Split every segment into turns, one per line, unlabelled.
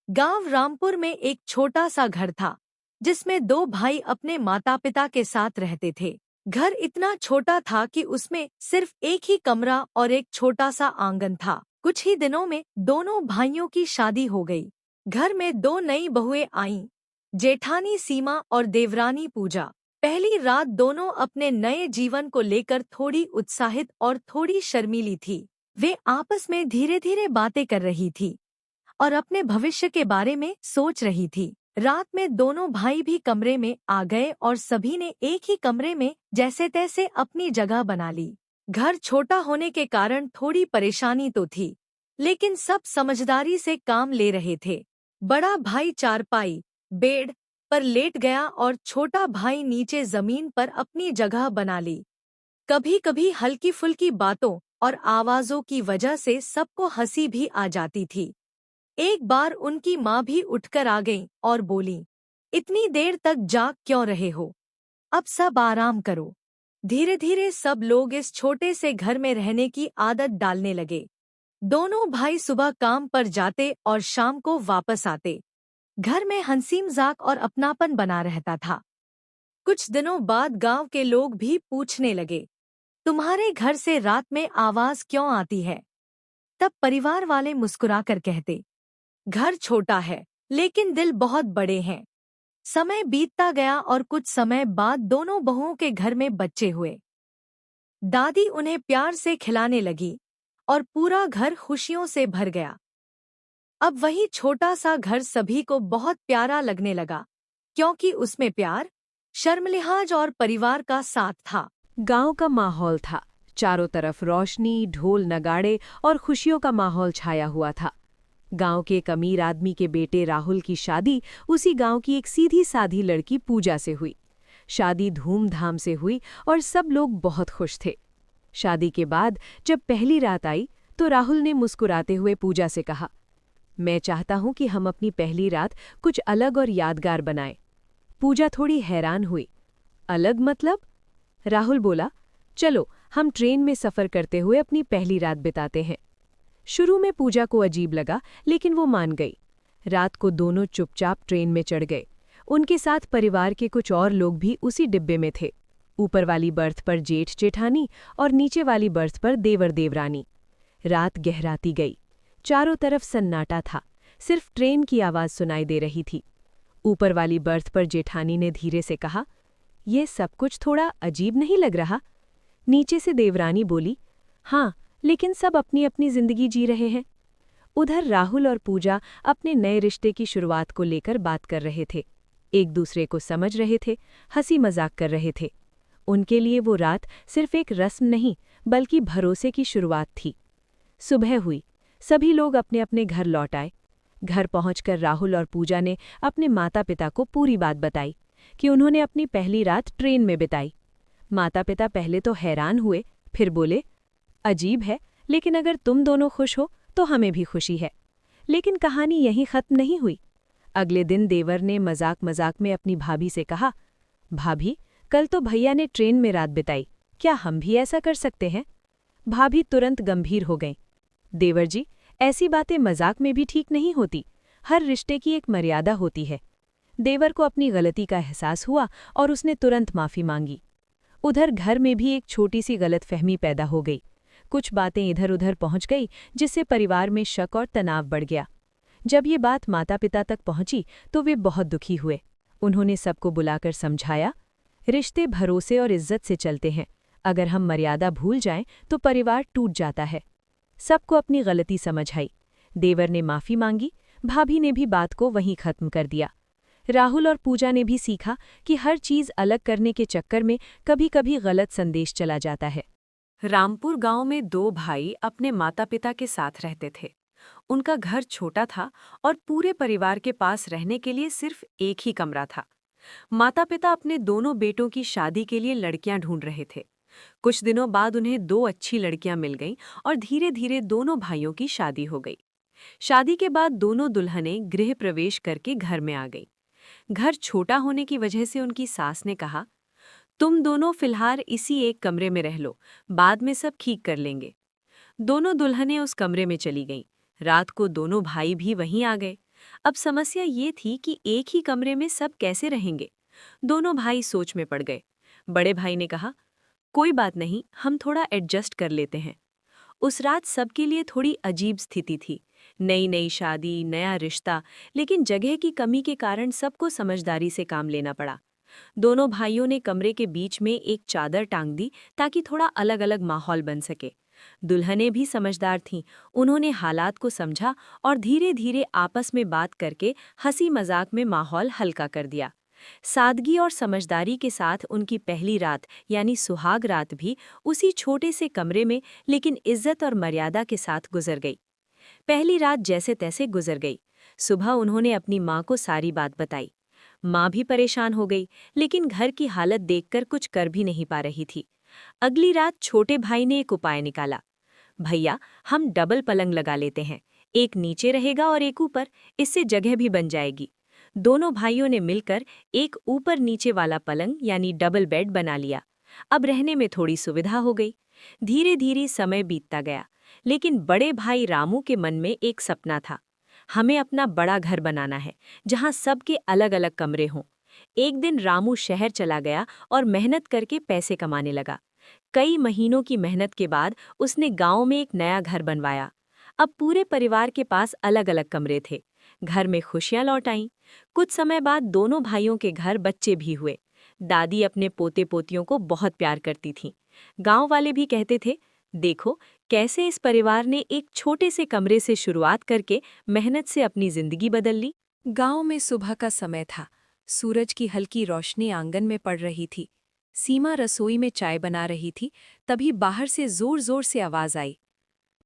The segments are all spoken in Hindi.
गांव रामपुर में एक छोटा सा घर था जिसमें दो भाई अपने माता पिता के साथ रहते थे। घर इतना छोटा था कि उसमें सिर्फ एक ही कमरा और एक छोटा सा आंगन था। कुछ ही दिनों में दोनों भाइयों की शादी हो गई। घर में दो नई बहुएं आईं, जेठानी सीमा और देवरानी पूजा। पहली रात दोनों अपने नए जीवन को लेकर थोड़ी उत्साहित और थोड़ी शर्मीली थी। वे आपस में धीरे धीरे बातें कर रही थी और अपने भविष्य के बारे में सोच रही थी। रात में दोनों भाई भी कमरे में आ गए और सभी ने एक ही कमरे में जैसे तैसे अपनी जगह बना ली। घर छोटा होने के कारण थोड़ी परेशानी तो थी, लेकिन सब समझदारी से काम ले रहे थे। बड़ा भाई चारपाई बेड पर लेट गया और छोटा भाई नीचे जमीन पर अपनी जगह बना ली। कभी कभी हल्की फुल्की बातों और आवाजों की वजह से सबको हंसी भी आ जाती थी। एक बार उनकी माँ भी उठकर आ गई और बोली, इतनी देर तक जाग क्यों रहे हो? अब सब आराम करो। धीरे धीरे सब लोग इस छोटे से घर में रहने की आदत डालने लगे। दोनों भाई सुबह काम पर जाते और शाम को वापस आते। घर में हंसी मजाक और अपनापन बना रहता था। कुछ दिनों बाद गांव के लोग भी पूछने लगे, तुम्हारे घर से रात में आवाज क्यों आती है? तब परिवार वाले मुस्कुराकर कहते, घर छोटा है लेकिन दिल बहुत बड़े हैं। समय बीतता गया और कुछ समय बाद दोनों बहुओं के घर में बच्चे हुए। दादी उन्हें प्यार से खिलाने लगी और पूरा घर खुशियों से भर गया। अब वही छोटा सा घर सभी को बहुत प्यारा लगने लगा, क्योंकि उसमें प्यार, शर्मलिहाज और परिवार का साथ था।
गांव का माहौल था। चारों तरफ रोशनी, ढोल, नगाड़े और खुशियों का माहौल छाया हुआ था। गांव के एक अमीर आदमी के बेटे राहुल की शादी उसी गांव की एक सीधी साधी लड़की पूजा से हुई। शादी धूमधाम से हुई और सब लोग बहुत खुश थे। शादी के बाद जब पहली रात आई तो राहुल ने मुस्कुराते हुए पूजा से कहा, मैं चाहता हूं कि हम अपनी पहली रात कुछ अलग और यादगार बनाएं। पूजा थोड़ी हैरान हुई। अलग मतलब? राहुल बोला, चलो हम ट्रेन में सफर करते हुए अपनी पहली रात बिताते हैं। शुरू में पूजा को अजीब लगा, लेकिन वो मान गई। रात को दोनों चुपचाप ट्रेन में चढ़ गए। उनके साथ परिवार के कुछ और लोग भी उसी डिब्बे में थे। ऊपर वाली बर्थ पर जेठ जेठानी और नीचे वाली बर्थ पर देवर देवरानी। रात गहराती गई। चारों तरफ सन्नाटा था, सिर्फ ट्रेन की आवाज सुनाई दे रही थी। ऊपर वाली बर्थ पर जेठानी ने धीरे से कहा, ये सब कुछ थोड़ा अजीब नहीं लग रहा? नीचे से देवरानी बोली, हाँ, लेकिन सब अपनी अपनी जिंदगी जी रहे हैं। उधर राहुल और पूजा अपने नए रिश्ते की शुरुआत को लेकर बात कर रहे थे। एक दूसरे को समझ रहे थे, हंसी मजाक कर रहे थे। उनके लिए वो रात सिर्फ एक रस्म नहीं, बल्कि भरोसे की शुरुआत थी। सुबह हुई, सभी लोग अपने अपने घर लौट आए। घर पहुंचकर राहुल और पूजा ने अपने माता पिता को पूरी बात बताई कि उन्होंने अपनी पहली रात ट्रेन में बिताई। माता पिता पहले तो हैरान हुए, फिर बोले, अजीब है, लेकिन अगर तुम दोनों खुश हो तो हमें भी खुशी है। लेकिन कहानी यहीं खत्म नहीं हुई। अगले दिन देवर ने मजाक मजाक में अपनी भाभी से कहा, भाभी, कल तो भैया ने ट्रेन में रात बिताई, क्या हम भी ऐसा कर सकते हैं? भाभी तुरंत गंभीर हो गईं। देवर जी, ऐसी बातें मजाक में भी ठीक नहीं होती। हर रिश्ते की एक मर्यादा होती है। देवर को अपनी गलती का एहसास हुआ और उसने तुरंत माफी मांगी। उधर घर में भी एक छोटी सी गलतफहमी पैदा हो गई। कुछ बातें इधर उधर पहुंच गई, जिससे परिवार में शक और तनाव बढ़ गया। जब ये बात माता पिता तक पहुंची तो वे बहुत दुखी हुए। उन्होंने सबको बुलाकर समझाया, रिश्ते भरोसे और इज्जत से चलते हैं। अगर हम मर्यादा भूल जाएं तो परिवार टूट जाता है। सबको अपनी गलती समझ आई। देवर ने माफी मांगी, भाभी ने भी बात को वहीं खत्म कर दिया। राहुल और पूजा ने भी सीखा कि हर चीज अलग करने के चक्कर में कभी कभी गलत संदेश चला जाता है। रामपुर गांव में दो भाई अपने माता पिता के साथ रहते थे। उनका घर छोटा था और पूरे परिवार के पास रहने के लिए सिर्फ एक ही कमरा था। माता पिता अपने दोनों बेटों की शादी के लिए लड़कियां ढूंढ रहे थे। कुछ दिनों बाद उन्हें दो अच्छी लड़कियां मिल गईं और धीरे धीरे दोनों भाइयों की शादी हो गई। शादी के बाद दोनों दुल्हनें गृह प्रवेश करके घर में आ गईं। घर छोटा होने की वजह से उनकी सास ने कहा, तुम दोनों फिलहाल इसी एक कमरे में रह लो, बाद में सब ठीक कर लेंगे। दोनों दुल्हनें उस कमरे में चली गईं। रात को दोनों भाई भी वहीं आ गए। अब समस्या ये थी कि एक ही कमरे में सब कैसे रहेंगे। दोनों भाई सोच में पड़ गए। बड़े भाई ने कहा, कोई बात नहीं, हम थोड़ा एडजस्ट कर लेते हैं। उस रात सबके लिए थोड़ी अजीब स्थिति थी। नई नई शादी, नया रिश्ता, लेकिन जगह की कमी के कारण सबको समझदारी से काम लेना पड़ा। दोनों भाइयों ने कमरे के बीच में एक चादर टांग दी ताकि थोड़ा अलग अलग माहौल बन सके। दुल्हनें भी समझदार थीं। उन्होंने हालात को समझा और धीरे धीरे आपस में बात करके हंसी मजाक में माहौल हल्का कर दिया। सादगी और समझदारी के साथ उनकी पहली रात यानी सुहाग रात भी उसी छोटे से कमरे में लेकिन इज्जत और मर्यादा के साथ गुजर गई। पहली रात जैसे तैसे गुजर गई। सुबह उन्होंने अपनी माँ को सारी बात बताई। माँ भी परेशान हो गई, लेकिन घर की हालत देखकर कुछ कर भी नहीं पा रही थी। अगली रात छोटे भाई ने एक उपाय निकाला। भैया, हम डबल पलंग लगा लेते हैं, एक नीचे रहेगा और एक ऊपर, इससे जगह भी बन जाएगी। दोनों भाइयों ने मिलकर एक ऊपर नीचे वाला पलंग यानी डबल बेड बना लिया। अब रहने में थोड़ी सुविधा हो गई। धीरे धीरे समय बीतता गया, लेकिन बड़े भाई रामू के मन में एक सपना था। हमें अपना बड़ा घर बनाना है, जहां सबके अलग अलग कमरे हों। एक दिन रामू शहर चला गया और मेहनत करके पैसे कमाने लगा। कई महीनों की मेहनत के बाद उसने गांव में एक नया घर बनवाया। अब पूरे परिवार के पास अलग अलग कमरे थे। घर में खुशियां लौट आईं। कुछ समय बाद दोनों भाइयों के घर बच्चे भी हुए। दादी अपने पोते पोतियों को बहुत प्यार करती थीं। गांव वाले भी कहते थे, देखो कैसे इस परिवार ने एक छोटे से कमरे से शुरुआत करके मेहनत से अपनी जिंदगी बदल ली। गांव में सुबह का समय था। सूरज की हल्की रोशनी आंगन में पड़ रही थी। सीमा रसोई में चाय बना रही थी, तभी बाहर से जोर जोर से आवाज आई,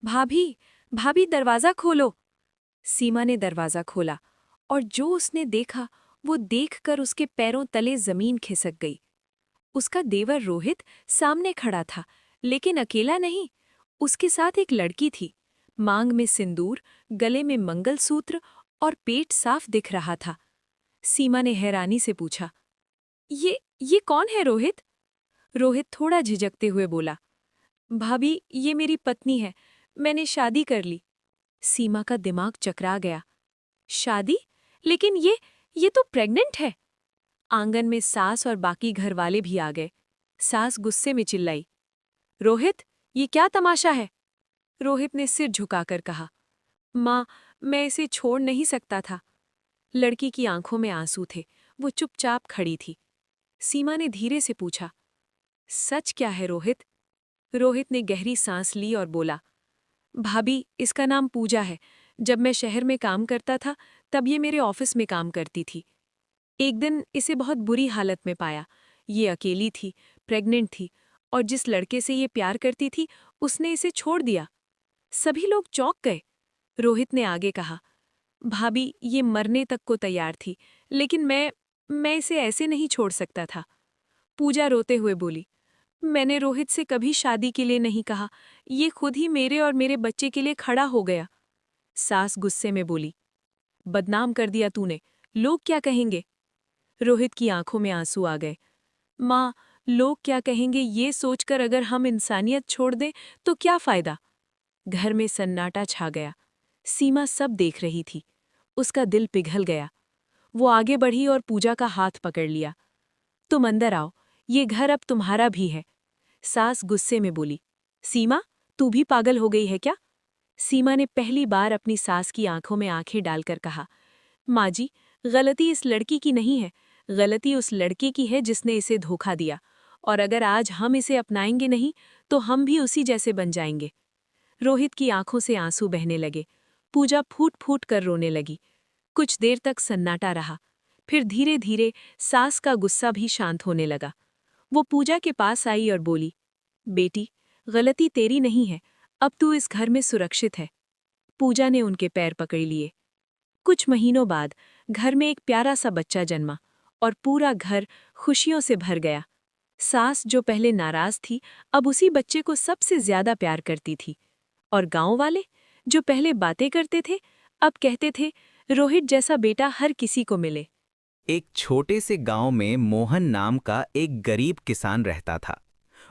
भाभी, भाभी दरवाजा खोलो। सीमा ने दरवाजा खोला और जो उसने देखा वो देखकर उसके पैरों तले जमीन खिसक गई। उसका देवर रोहित सामने खड़ा था, लेकिन अकेला नहीं, उसके साथ एक लड़की थी। मांग में सिंदूर, गले में मंगलसूत्र और पेट साफ दिख रहा था। सीमा ने हैरानी से पूछा, ये कौन है रोहित? रोहित थोड़ा झिझकते हुए बोला, भाभी, ये मेरी पत्नी है, मैंने शादी कर ली। सीमा का दिमाग चकरा गया। शादी? लेकिन ये तो प्रेग्नेंट है। आंगन में सास और बाकी घरवाले भी आ गए। सास गुस्से में चिल्लाई, रोहित, ये क्या तमाशा है? रोहित ने सिर झुकाकर कहा, माँ, मैं इसे छोड़ नहीं सकता था। लड़की की आंखों में आंसू थे, वो चुपचाप खड़ी थी। सीमा ने धीरे से पूछा, सच क्या है रोहित? रोहित ने गहरी सांस ली और बोला, भाभी, इसका नाम पूजा है। जब मैं शहर में काम करता था तब ये मेरे ऑफिस में काम करती थी। एक दिन इसे बहुत बुरी हालत में पाया। ये अकेली थी, प्रेग्नेंट थी, और जिस लड़के से ये प्यार करती थी उसने इसे छोड़ दिया। सभी लोग चौंक गए। रोहित ने आगे कहा, भाभी, ये मरने तक को तैयार थी, लेकिन मैं इसे ऐसे नहीं छोड़ सकता था। पूजा रोते हुए बोली, मैंने रोहित से कभी शादी के लिए नहीं कहा, ये खुद ही मेरे और मेरे बच्चे के लिए खड़ा हो गया। सास गुस्से में बोली, बदनाम कर दिया तूने, लोग क्या कहेंगे? रोहित की आंखों में आंसू आ गए। माँ, लोग क्या कहेंगे ये सोचकर अगर हम इंसानियत छोड़ दें तो क्या फायदा? घर में सन्नाटा छा गया। सीमा सब देख रही थी। उसका दिल पिघल गया। वो आगे बढ़ी और पूजा का हाथ पकड़ लिया। तुम अंदर आओ, ये घर अब तुम्हारा भी है। सास गुस्से में बोली, सीमा, तू भी पागल हो गई है क्या? सीमा ने पहली बार अपनी सास की आंखों में आंखें डालकर कहा, माँ जी, गलती इस लड़की की नहीं है, गलती उस लड़के की है जिसने इसे धोखा दिया, और अगर आज हम इसे अपनाएंगे नहीं तो हम भी उसी जैसे बन जाएंगे। रोहित की आंखों से आंसू बहने लगे। पूजा फूट फूट कर रोने लगी। कुछ देर तक सन्नाटा रहा। फिर धीरे धीरे सास का गुस्सा भी शांत होने लगा। वो पूजा के पास आई और बोली, बेटी, गलती तेरी नहीं है, अब तू इस घर में सुरक्षित है। पूजा ने उनके पैर पकड़ लिए। कुछ महीनों बाद घर में एक प्यारा सा बच्चा जन्मा और पूरा घर खुशियों से भर गया। सास जो पहले नाराज थी, अब उसी बच्चे को सबसे ज्यादा प्यार करती थी, और गांव वाले जो पहले बातें करते थे अब कहते थे, रोहित जैसा बेटा हर किसी को मिले।
एक छोटे से गांव में मोहन नाम का एक गरीब किसान रहता था।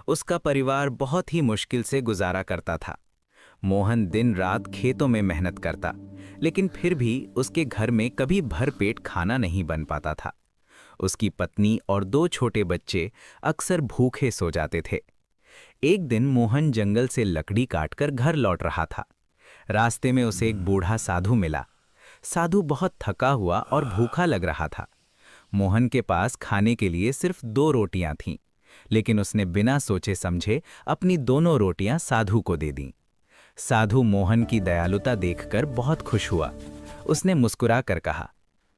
उसका परिवार बहुत ही मुश्किल से गुजारा करता था। मोहन दिन रात खेतों में मेहनत करता, लेकिन फिर भी उसके घर में कभी भरपेट खाना नहीं बन पाता था। उसकी पत्नी और 2 छोटे बच्चे अक्सर भूखे सो जाते थे। एक दिन मोहन जंगल से लकड़ी काटकर घर लौट रहा था। रास्ते में उसे एक बूढ़ा साधु मिला। साधु बहुत थका हुआ और भूखा लग रहा था। मोहन के पास खाने के लिए सिर्फ 2 रोटियां थीं, लेकिन उसने बिना सोचे समझे अपनी दोनों रोटियां साधु को दे दीं। साधु मोहन की दयालुता देखकर बहुत खुश हुआ। उसने मुस्कुरा कर कहा,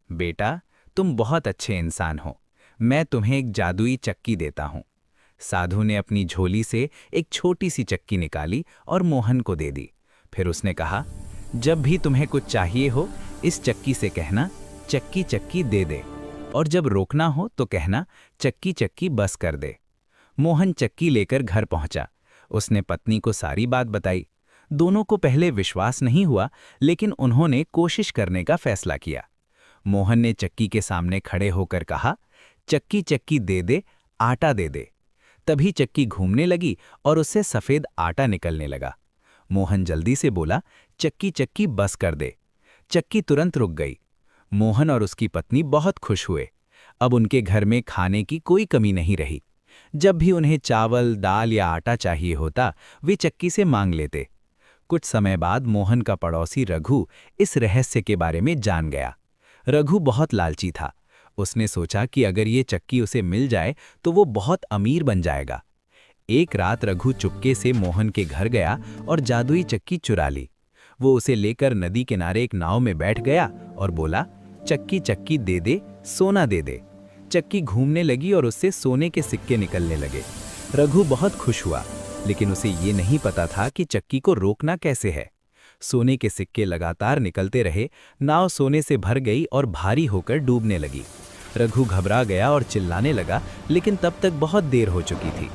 बेटा, तुम बहुत अच्छे इंसान हो, मैं तुम्हें एक जादुई चक्की देता हूँ। साधु ने अपनी झोली से एक छोटी सी चक्की निकाली और मोहन को दे दी। फिर उसने कहा, जब भी तुम्हें कुछ चाहिए हो, इस चक्की से कहना, चक्की चक्की दे दे, और जब रोकना हो तो कहना, चक्की चक्की बस कर दे। मोहन चक्की लेकर घर पहुंचा। उसने पत्नी को सारी बात बताई। दोनों को पहले विश्वास नहीं हुआ, लेकिन उन्होंने कोशिश करने का फैसला किया। मोहन ने चक्की के सामने खड़े होकर कहा, चक्की चक्की दे दे, आटा दे दे। तभी चक्की घूमने लगी और उससे सफेद आटा निकलने लगा। मोहन जल्दी से बोला, चक्की चक्की बस कर दे। चक्की तुरंत रुक गई। मोहन और उसकी पत्नी बहुत खुश हुए। अब उनके घर में खाने की कोई कमी नहीं रही। जब भी उन्हें चावल, दाल या आटा चाहिए होता, वे चक्की से मांग लेते। कुछ समय बाद मोहन का पड़ोसी रघु इस रहस्य के बारे में जान गया। रघु बहुत लालची था। उसने सोचा कि अगर ये चक्की उसे मिल जाए तो वो बहुत अमीर बन जाएगा। एक रात रघु चुपके से मोहन के घर गया और जादुई चक्की चुरा ली। वो उसे लेकर नदी किनारे एक नाव में बैठ गया और बोला, चक्की चक्की दे दे, सोना दे दे। चक्की घूमने लगी और उससे सोने के सिक्के निकलने लगे। रघु बहुत खुश हुआ, लेकिन उसे ये नहीं पता था कि चक्की को रोकना कैसे है। सोने के सिक्के लगातार निकलते रहे। नाव सोने से भर गई और भारी होकर डूबने लगी। रघु घबरा गया और चिल्लाने लगा, लेकिन तब तक बहुत देर हो चुकी थी।